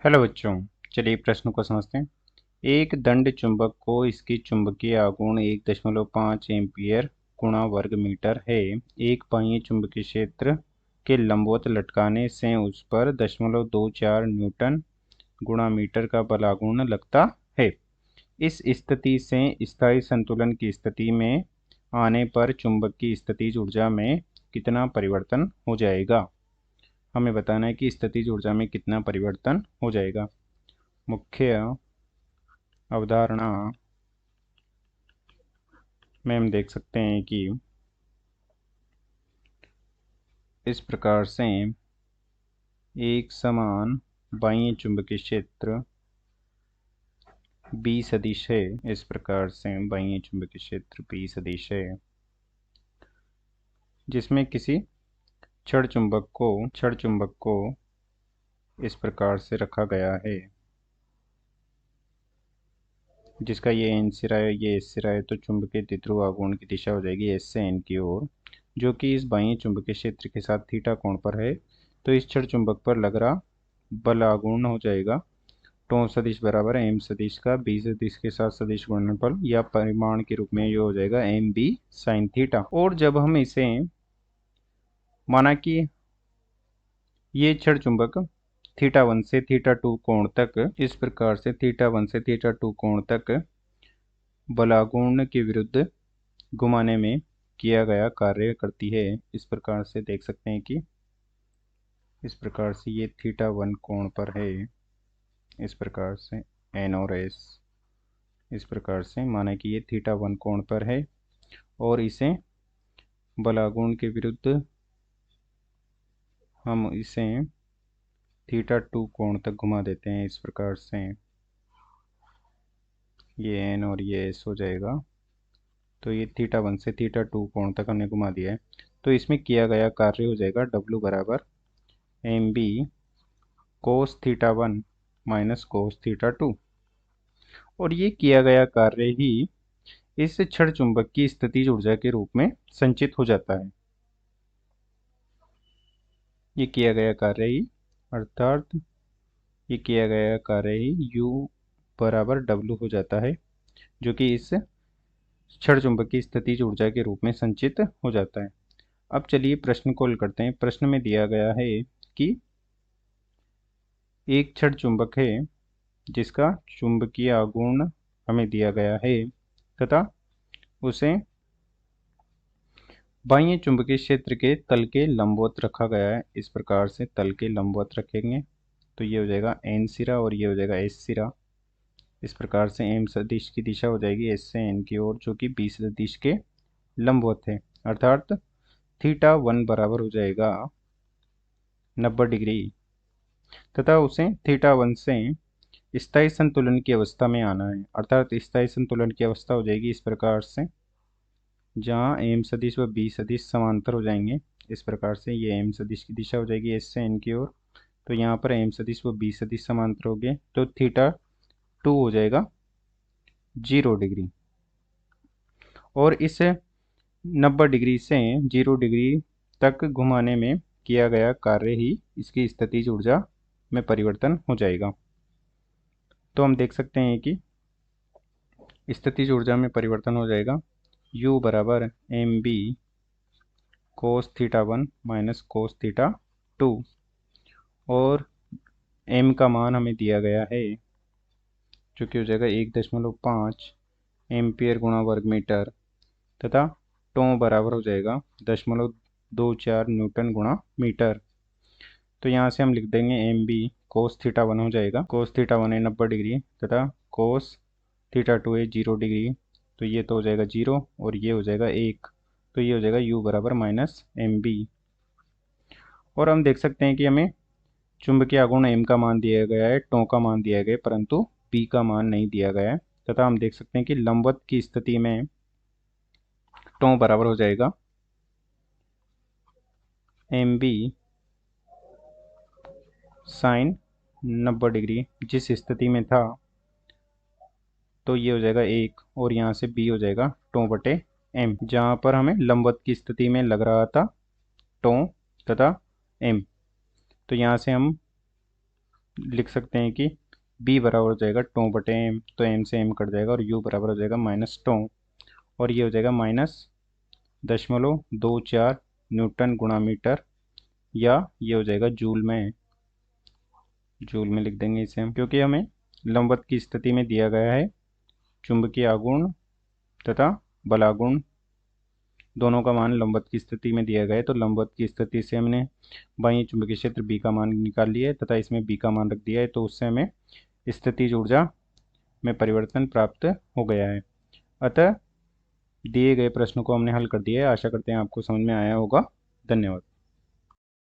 Hello बच्चों। चलिए प्रश्न को समझते हैं। एक दंड चुंबक को इसकी चुंबकीय आघूर्ण 1.5 एम्पीयर गुणा वर्ग मीटर है। एक बाह्य चुंबकीय क्षेत्र के लंबवत लटकाने से उस पर 0.24 न्यूटन गुणा मीटर का बल आघूर्ण लगता है। इस स्थिति से स्थायी संतुलन की स्थिति में आने पर चुंबक की स्थितिज ऊर्जा में कितना परिवर्तन हो जाएगा। हमें बताना है कि स्थितिज ऊर्जा में कितना परिवर्तन हो जाएगा। मुख्य अवधारणा में हम देख सकते हैं कि इस प्रकार से एक समान बाह्य चुंबकीय क्षेत्र B सदिश है। इस प्रकार से बाह्य चुंबकीय क्षेत्र B सदिश है जिसमें किसी क्षण चुंबक को इस प्रकार से रखा गया है, जिसका ये एन सिरा है, ये एस सिरा है। तो चुंबकीय द्विध्रुव आघूर्ण की दिशा हो जाएगी एस से एन की ओर, जो कि इस बाह्य चुंबकीय क्षेत्र के साथ थीटा कोण पर है। तो इस क्षण चुंबक पर लग रहा बल आघूर्ण हो जाएगा टो सदिश बराबर एम सदिश का बी सदिश के साथ सदिश गुणनफल या परिमाण के रूप में ये हो जाएगा एम बी साइन थीटा। और जब हम इसे माना कि ये क्षण चुंबक θ1 से θ2 कोण तक, इस प्रकार से θ1 से θ2 कोण तक बलाघूर्ण के विरुद्ध घुमाने में किया गया कार्य करती है। इस प्रकार से देख सकते हैं कि इस प्रकार से ये θ1 कोण पर है, इस प्रकार से एन और एस, इस प्रकार से माना कि ये θ1 कोण पर है और इसे बलाघूर्ण के विरुद्ध हम इसे θ2 कोण तक घुमा देते हैं। इस प्रकार से ये एन और ये एस हो जाएगा। तो ये θ1 से θ2 कोण तक हमने घुमा दिया है। तो इसमें किया गया कार्य हो जाएगा W बराबर एम बी कोस θ1 माइनस कोस θ2। और ये किया गया कार्य ही इस क्षण चुंबक की स्थितिज ऊर्जा के रूप में संचित हो जाता है। ये किया गया कार्य ही अर्थात ये किया गया कार्य ही U बराबर W हो जाता है, जो कि इस क्षण चुंबक की स्थितिज ऊर्जा के रूप में संचित हो जाता है। अब चलिए प्रश्न को हल करते हैं। प्रश्न में दिया गया है कि एक क्षण चुंबक है जिसका चुंबकीय आघूर्ण हमें दिया गया है तथा उसे बाह्य चुंबकीय क्षेत्र के तल के लंबवत रखा गया है। इस प्रकार से तल के लंबवत रखेंगे तो ये हो जाएगा एन सिरा और ये हो जाएगा एस सिरा। इस प्रकार से एम सदिश की दिशा हो जाएगी एस से एन की ओर, जो कि बी सदिश के लंबवत है, अर्थात θ1 बराबर हो जाएगा 90 डिग्री तथा उसे θ1 से स्थायी संतुलन की अवस्था में आना है। अर्थात स्थायी संतुलन की अवस्था हो जाएगी इस प्रकार से, जहाँ एम सदिश व बी सदिश समांतर हो जाएंगे। इस प्रकार से ये एम सदिश की दिशा हो जाएगी एस से एन की ओर, तो यहाँ पर एम सदिश व बी सदिश समांतर हो गए, तो θ2 हो जाएगा 0 डिग्री। और इस 90 डिग्री से 0 डिग्री तक घुमाने में किया गया कार्य ही इसकी स्थितिज ऊर्जा में परिवर्तन हो जाएगा। तो हम देख सकते हैं कि स्थितिज ऊर्जा में परिवर्तन हो जाएगा U बराबर एम बी कोस θ1 माइनस कोस θ2। और m का मान हमें दिया गया है, जो कि हो जाएगा 1.5 एम्पियर गुणा वर्ग मीटर तथा टो बराबर हो जाएगा 0.24 न्यूटन गुणा मीटर। तो यहाँ से हम लिख देंगे एम बी कोस θ1 हो जाएगा, कोस θ1 है 90 डिग्री तथा कोस θ2 है 0 डिग्री, तो ये तो हो जाएगा 0 और ये हो जाएगा 1, तो ये हो जाएगा U बराबर माइनस एम बी। और हम देख सकते हैं कि हमें चुंबकीय आघूर्ण m का मान दिया गया है, टो का मान दिया गया है, परंतु b का मान नहीं दिया गया है। तथा हम देख सकते हैं कि लंबवत की स्थिति में टो बराबर हो जाएगा एम बी साइन 90 डिग्री जिस स्थिति में था, तो ये हो जाएगा 1 और यहाँ से b हो जाएगा टो बटे m, जहाँ पर हमें लंबवत की स्थिति में लग रहा था टो तथा m। तो यहाँ से हम लिख सकते हैं कि बी बराबर हो जाएगा टो बटे एम, तो एम से एम कट जाएगा और यू बराबर हो जाएगा माइनस टो, और ये हो जाएगा -0.24 न्यूटन गुणा मीटर, या ये हो जाएगा जूल में लिख देंगे इसे हम, क्योंकि हमें लंबवत की स्थिति में दिया गया है चुंबकीय आघूर्ण तथा बलाघूर्ण दोनों का मान लंबवत की स्थिति में दिया गया है। तो लंबवत की स्थिति से हमने बाह्य चुंबकीय क्षेत्र बी का मान निकाल लिया है तथा इसमें बी का मान रख दिया है, तो उससे हमें स्थितिज ऊर्जा में परिवर्तन प्राप्त हो गया है। अतः दिए गए प्रश्न को हमने हल कर दिया है। आशा करते हैं आपको समझ में आया होगा। धन्यवाद।